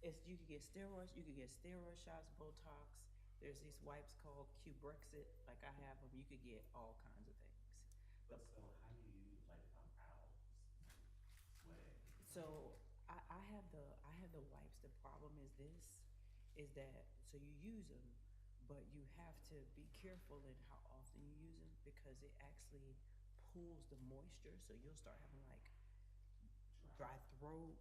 It's you could get steroids. You could get steroid shots, Botox. There's these wipes called Q-Brexit. Like I have them. You could get all kinds of things. The, But so how do you, like if I'm out sweating? so I have the wipes. The problem is this, is that so you use them, but you have to be careful in how often you use them because it actually pulls the moisture. So you'll start having like dry throat.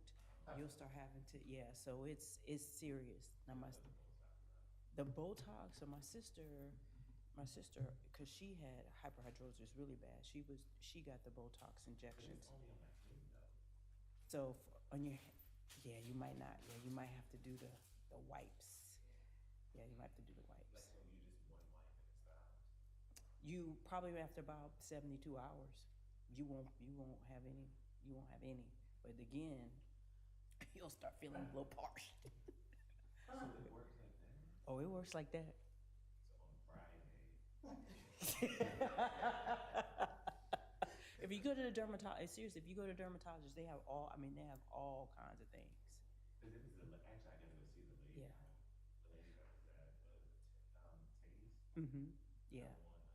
You'll start having to, yeah. So it's serious. Now Yeah, my put the most out of that. the Botox. So my sister, because she had hyperhidrosis really bad. She got the Botox But it's injections. only on my skin though. So on your, yeah, you might not. Yeah, you might have to do the wipes. Yeah, you might have to do the Like wipes. when you just one wipe and it's out. You probably after about 72 hours, you won't have any. But again, you'll start feeling a little parched. So it works like that? Oh, it works like that. So on Friday. If you go to the dermatologist, seriously, if you go to the dermatologist, they have all. I mean, they have all kinds of things. Cause it was actually I gotta go see the lady. Yeah. The lady that was at, Taste. Mm-hmm. Yeah. That one,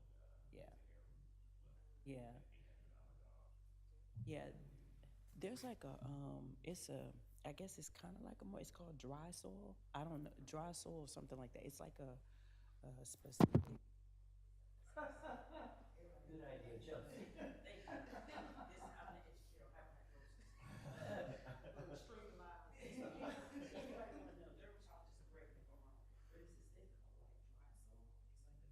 Yeah. the hair, what, Yeah. $800 off. Yeah. There's like it's a, I guess it's kind of like it's called dry soil. I don't know, dry soil or something like that. It's like a specific. Good idea, Chelsea. Thank you. This, I'm an educator of hyperhidrosis. But extreme mild. Anybody want to know? Dermatologists are correct me if I'm wrong, but it's this thing called like dry soil. It's like a deodorant.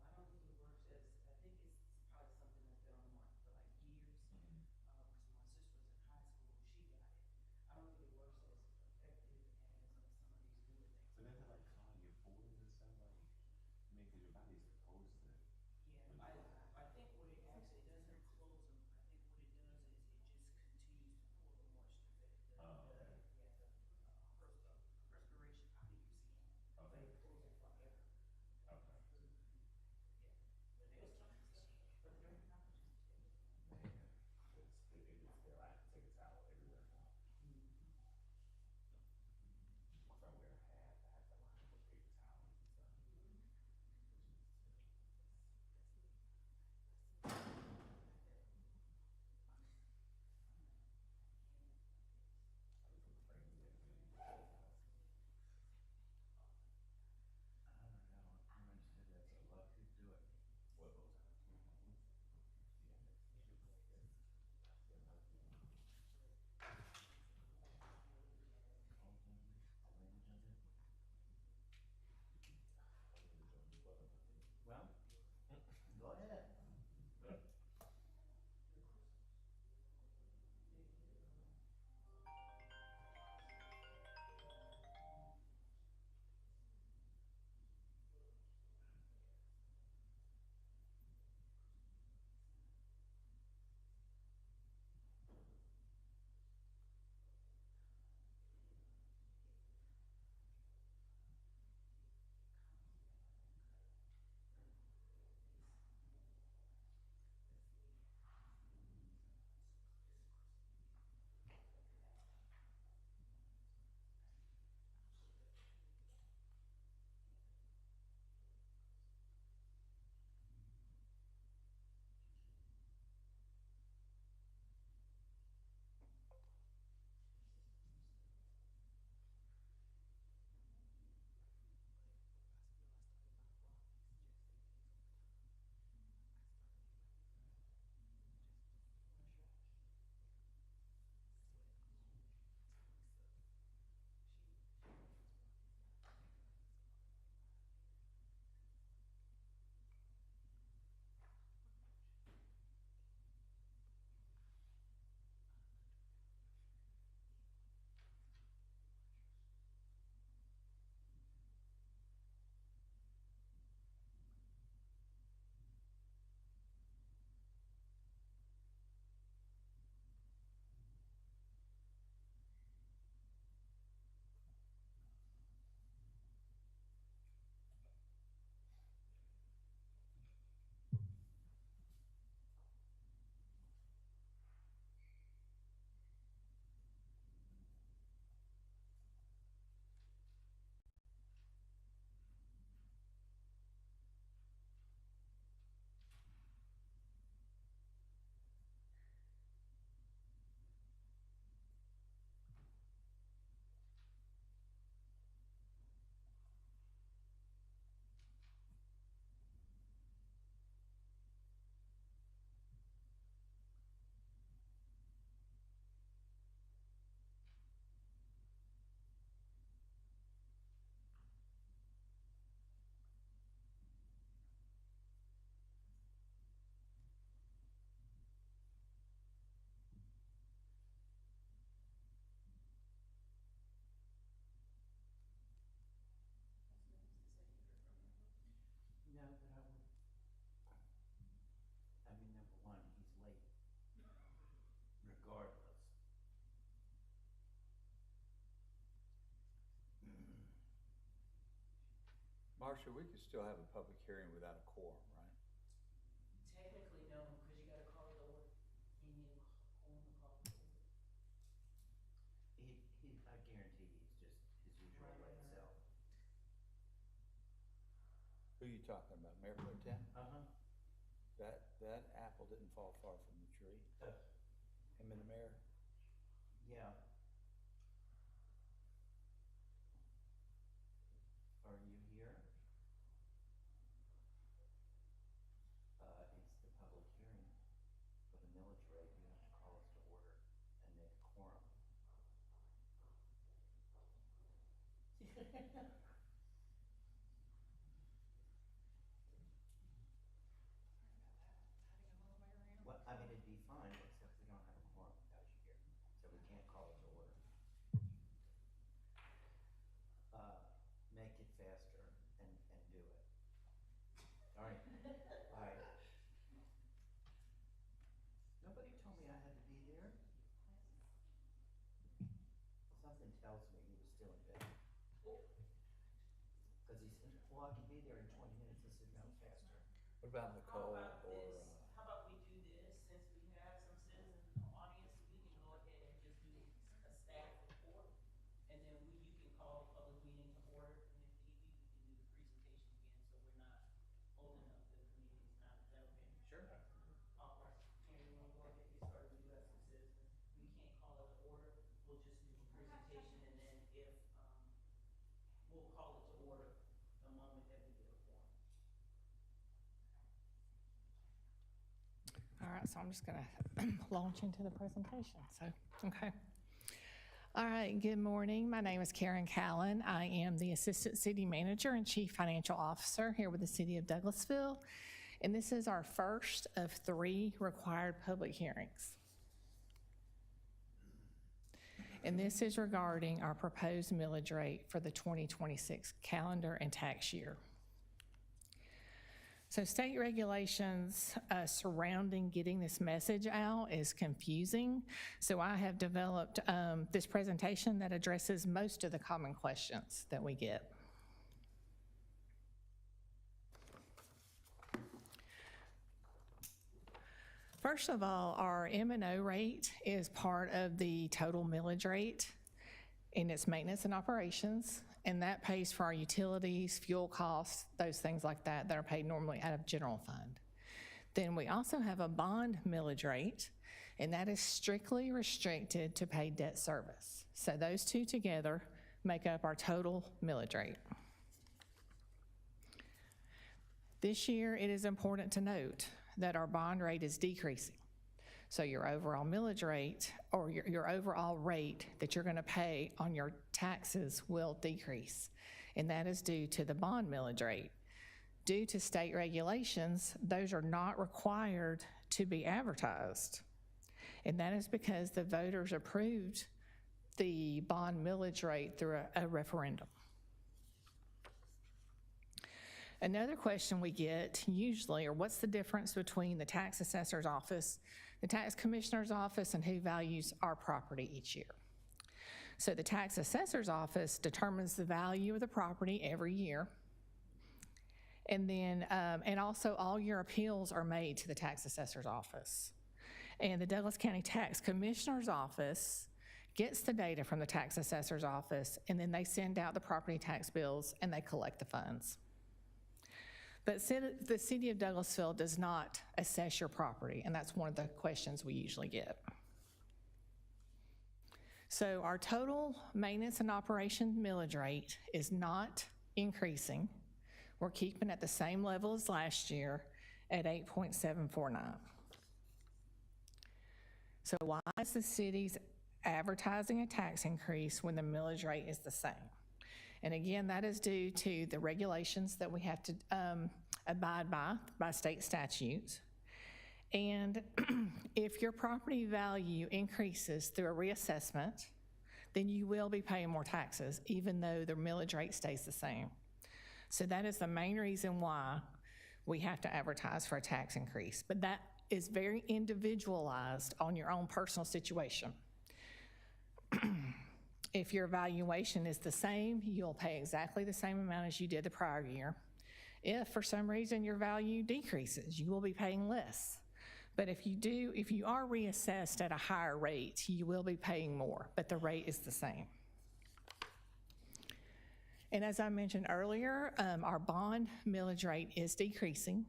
I don't think it works as. I think it's probably something that's been on the market for like years. Because when my sister was in high school, she got it. I don't think it works as effective as some of these newer things. But does it like clog your pores and stuff like? I mean, cause your body's supposed to. Yeah, Really I think what it Marcia, we could still have a public hearing without a quorum, right? Technically, no, because you gotta call it to order. You need a quorum to call it to order. I guarantee he's just his usual way self. Who are you talking about, Mayor Pro Tem? Uh-huh. That apple didn't fall far from the tree. Him and the mayor. Yeah. Are you here? It's the public hearing for the millage rate. You have to call us to order and make a quorum. Well, I mean, it'd be fine, except we don't have a quorum without you here, so we can't call it to order. Make it faster and do it. All right, all right. Nobody told me I had to be there. Something tells me he was still in bed. Cause he said, well, I can be there in 20 minutes. I said, no, faster. What about Nicole How about or, this? How about we do this, since we have some citizens in the audience, we can go ahead and just do a staff report. And then you can call the public meeting to order, and if need be, we can do the presentation again, so we're not holding up the committees. Now, is that okay? Sure. All right, Karen, you wanna go ahead and get started? We do have some citizens. We can't call it to order. We'll just do a presentation, and then if, we'll call it to order the moment that we get a form. All right, so I'm just going to launch into the presentation. So, okay. All right, good morning. My name is Karen Callan. I am the Assistant City Manager and Chief Financial Officer here with the City of Douglasville. And this is our first of 3 required public hearings. And this is regarding our proposed millage rate for the 2026 calendar and tax year. So state regulations surrounding getting this message out is confusing. So I have developed this presentation that addresses most of the common questions that we get. First of all, our M&O rate is part of the total millage rate in its maintenance and operations, and that pays for our utilities, fuel costs, those things like that that are paid normally out of general fund. Then we also have a bond millage rate, and that is strictly restricted to pay debt service. So those two together make up our total millage rate. This year, it is important to note that our bond rate is decreasing. So your overall millage rate, or your overall rate that you're gonna pay on your taxes will decrease. And that is due to the bond millage rate. Due to state regulations, those are not required to be advertised. And that is because the voters approved the bond millage rate through a referendum. Another question we get usually are what's the difference between the tax assessor's office, the tax commissioner's office, and who values our property each year? So the tax assessor's office determines the value of the property every year. And then, and also all your appeals are made to the tax assessor's office. And the Douglas County Tax Commissioner's office gets the data from the tax assessor's office, and then they send out the property tax bills and they collect the funds. But the City of Douglasville does not assess your property, and that's one of the questions we usually get. So our total maintenance and operation millage rate is not increasing. We're keeping at the same level as last year at 8.749. So why is the city's advertising a tax increase when the millage rate is the same? And again, that is due to the regulations that we have to abide by state statutes. And if your property value increases through a reassessment, then you will be paying more taxes, even though the millage rate stays the same. So that is the main reason why we have to advertise for a tax increase. But that is very individualized on your own personal situation. If your valuation is the same, you'll pay exactly the same amount as you did the prior year. If for some reason your value decreases, you will be paying less. But if you are reassessed at a higher rate, you will be paying more, but the rate is the same. And as I mentioned earlier, our bond millage rate is decreasing.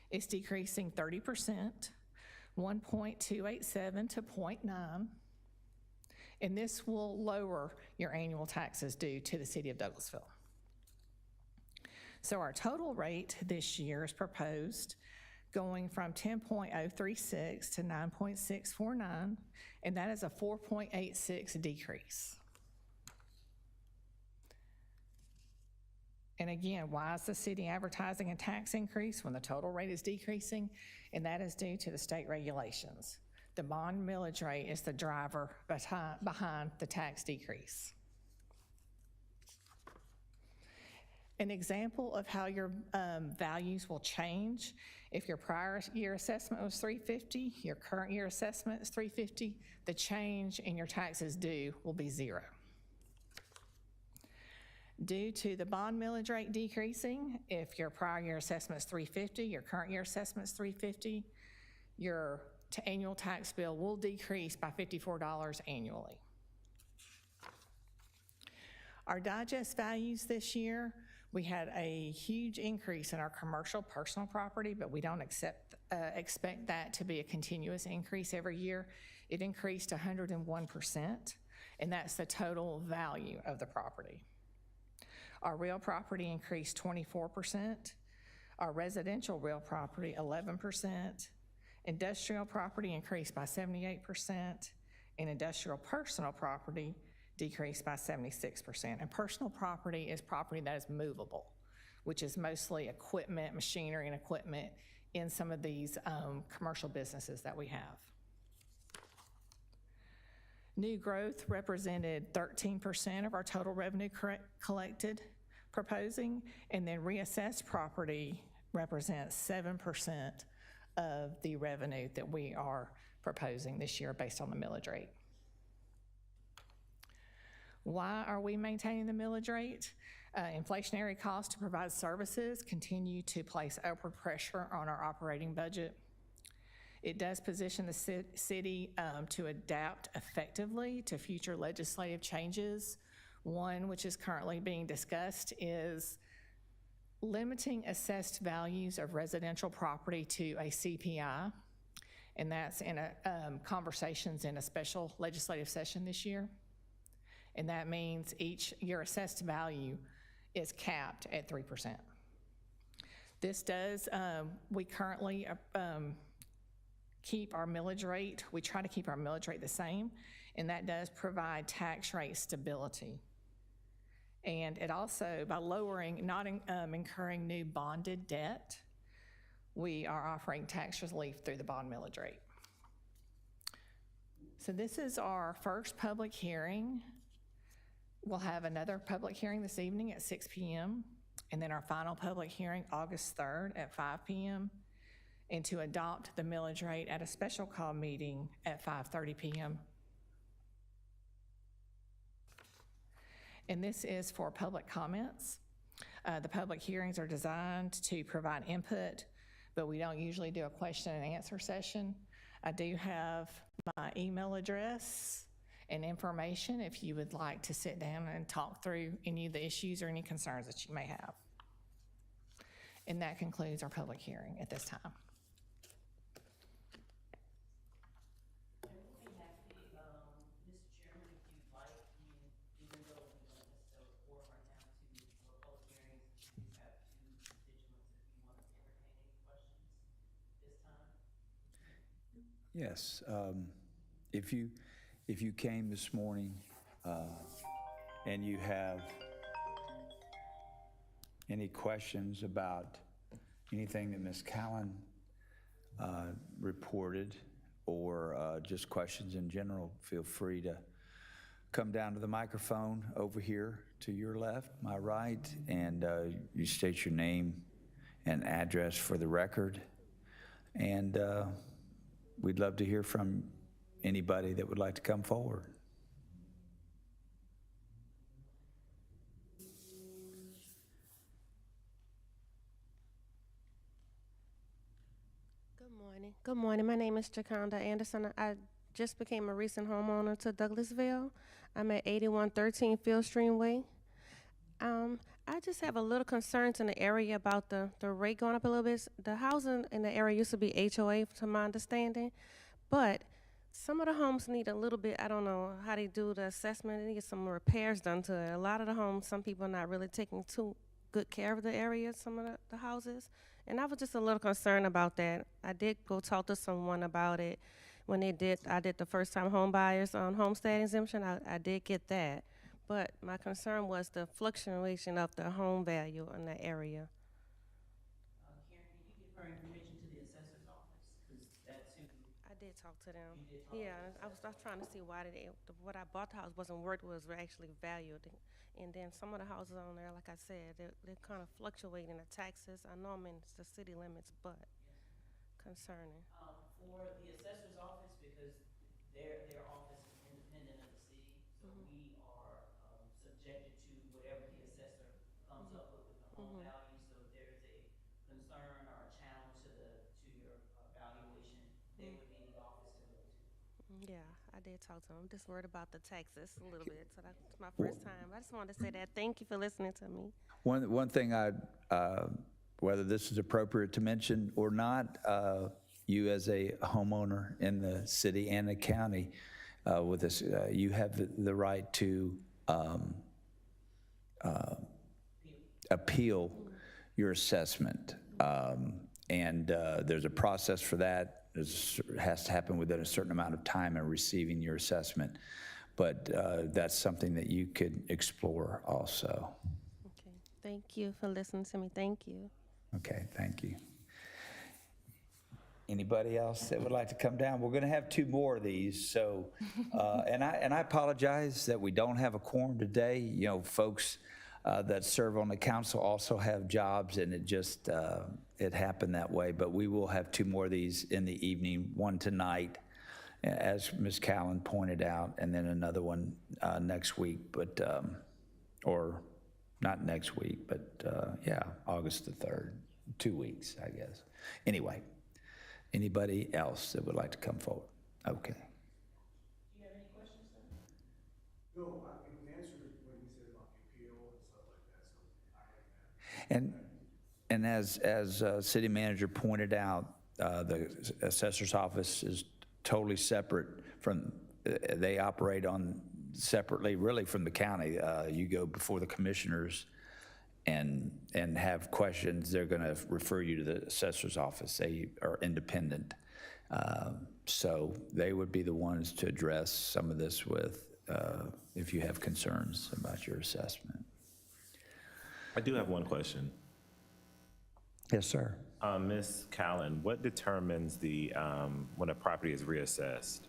It's decreasing 30%, 1.287 to 0.9. And this will lower your annual taxes due to the city of Douglasville. So our total rate this year is proposed going from 10.036 to 9.649, and that is a 4.86 decrease. And again, why is the city advertising a tax increase when the total rate is decreasing? And that is due to the state regulations. The bond millage rate is the driver behind the tax decrease. An example of how your values will change: if your prior year assessment was $350, your current year assessment is $350, the change in your taxes due will be 0. Due to the bond millage rate decreasing, if your prior year assessment is $350, your current year assessment is $350, your annual tax bill will decrease by $54 annually. Our digest values this year, we had a huge increase in our commercial personal property, but we don't expect that to be a continuous increase every year. It increased 101%, and that's the total value of the property. Our real property increased 24%, our residential real property 11%, industrial property increased by 78%, and industrial personal property decreased by 76%. And personal property is property that is movable, which is mostly equipment, machinery and equipment in some of these commercial businesses that we have. New growth represented 13% of our total revenue collected proposing, and then reassessed property represents 7% of the revenue that we are proposing this year based on the millage rate. Why are we maintaining the millage rate? Inflationary costs to provide services continue to place upward pressure on our operating budget. It does position the city to adapt effectively to future legislative changes. One, which is currently being discussed, is limiting assessed values of residential property to a CPI, and that's in conversations in a special legislative session this year. And that means your assessed value is capped at 3%. This does, we currently keep our millage rate, we try to keep our millage rate the same, and that does provide tax rate stability. And it also, by lowering, not incurring new bonded debt, we are offering tax relief through the bond millage rate. So this is our first public hearing. We'll have another public hearing this evening at 6 p.m. and then our final public hearing August 3rd at 5 p.m. and to adopt the millage rate at a special call meeting at 5:30 p.m. And this is for public comments. The public hearings are designed to provide input, but we don't usually do a question and answer session. I do have my email address and information if you would like to sit down and talk through any of the issues or any concerns that you may have. And that concludes our public hearing at this time. Yes, if you came this morning and you have any questions about anything that Ms. Callan reported, or just questions in general, feel free to come down to the microphone over here to your left, my right, and you state your name and address for the record. And we'd love to hear from anybody that would like to come forward. Good morning. My name is Jaconda Anderson. I just became a recent homeowner to Douglasville. I'm at 8113 Field Stream Way. I just have a little concerns in the area about the rate going up a little bit. The housing in the area used to be HOA, to my understanding, but some of the homes need a little bit, I don't know how they do the assessment, they need some repairs done to it. A lot of the homes, some people are not really taking too good care of the area, some of the houses. And I was just a little concerned about that. I did go talk to someone about it when I did the first time home buyers on homestead exemption. I did get that. But my concern was the fluctuation of the home value in that area. Karen, did you give her information to the assessor's office? Because that's who, I did talk to them. you did talk to Yeah, the and I was trying to see why what I bought the house wasn't worth what was actually valued. And then some of the houses on there, like I said, they're kind of fluctuating the taxes. I know I'm in the city limits, but concerning. for the assessor's office, because their office is independent of the city, so we are subjected to whatever the assessor comes up with the home value. So if there is a concern or a challenge to your valuation, they would be the office to go to. Yeah, I did talk to them. I'm just worried about the taxes a little bit. So that's my first time. I just wanted to say that. Thank you for listening to me. One thing whether this is appropriate to mention or not, you as a homeowner in the city and the county, with this, you have the right to appeal your assessment. And there's a process for that. It has to happen within a certain amount of time in receiving your assessment. But that's something that you could explore also. Okay. Thank you for listening to me. Thank you. Okay, thank you. Anybody else that would like to come down? We're going to have two more of these, so, and I apologize that we don't have a quorum today. You know, folks that serve on the council also have jobs, and it just, it happened that way. But we will have two more of these in the evening, one tonight, as Ms. Callan pointed out, and then another one next week, but, or not next week, but yeah, August the 3rd, 2 weeks, I guess. Anyway. Anybody else that would like to come forward? Okay. Do you have any questions, sir? No, I think we answered what he said about the appeal and stuff like that, so I have that. And as city manager pointed out, the assessor's office is totally separate from, they operate on separately really from the county. You go before the commissioners and have questions, they're going to refer you to the assessor's office. They are independent. So they would be the ones to address some of this with, if you have concerns about your assessment. I do have one question. Yes, sir. Ms. Callan, what determines the, when a property is reassessed?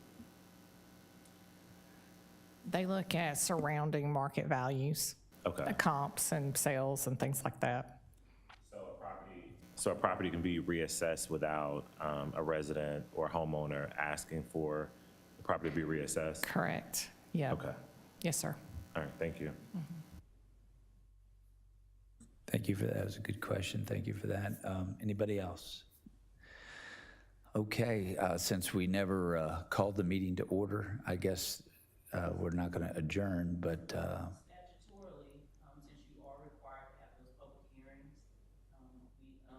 They look at surrounding market values, Okay. comps and sales and things like that. So a property can be reassessed without a resident or homeowner asking for the property to be reassessed? Correct. Yeah. Okay. Yes, sir. All right, thank you. Thank you for that. That was a good question. Thank you for that. Anybody else? Okay, since we never called the meeting to order, I guess we're not going to adjourn, but Statutorily, since you are required to have those public hearings,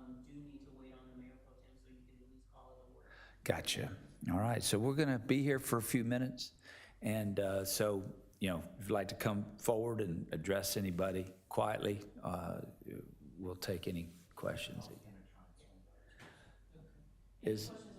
we do need to wait on the mayor pro tem, so you can at least call it to order. gotcha. All right, so we're going to be here for a few minutes. And so, you know, if you'd like to come forward and address anybody quietly, we'll take any questions. Any Is, questions